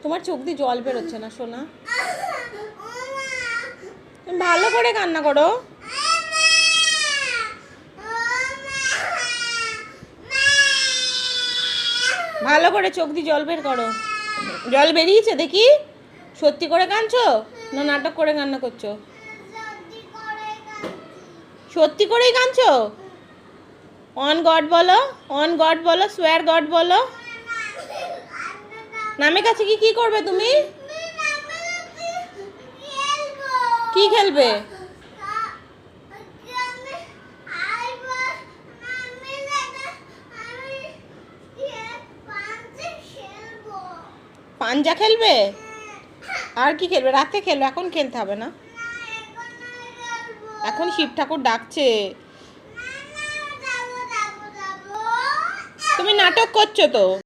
তোমার চোখ দিয়ে জল বেরোচ্ছে না সোনা, তুমি ভালো করে কান্না করো। ভালো করে চোখ দিয়ে জল বের করো। জল বেরিয়েছে দেখি? সত্যি করে কাঁদছো না নাটক করে কান্না করছো? সত্যি করেই কাঁদছো? অন গড বলো, অন গড বলো, সোয়ার গড বলো। নামের কাছে কি করবে তুমি? কি খেলবে? পাঞ্জা খেলবে? আর কি খেলবে? রাতে খেলবে, এখন খেলতে হবে না। এখন শিব ঠাকুর ডাকছে। তুমি নাটক করছো তো।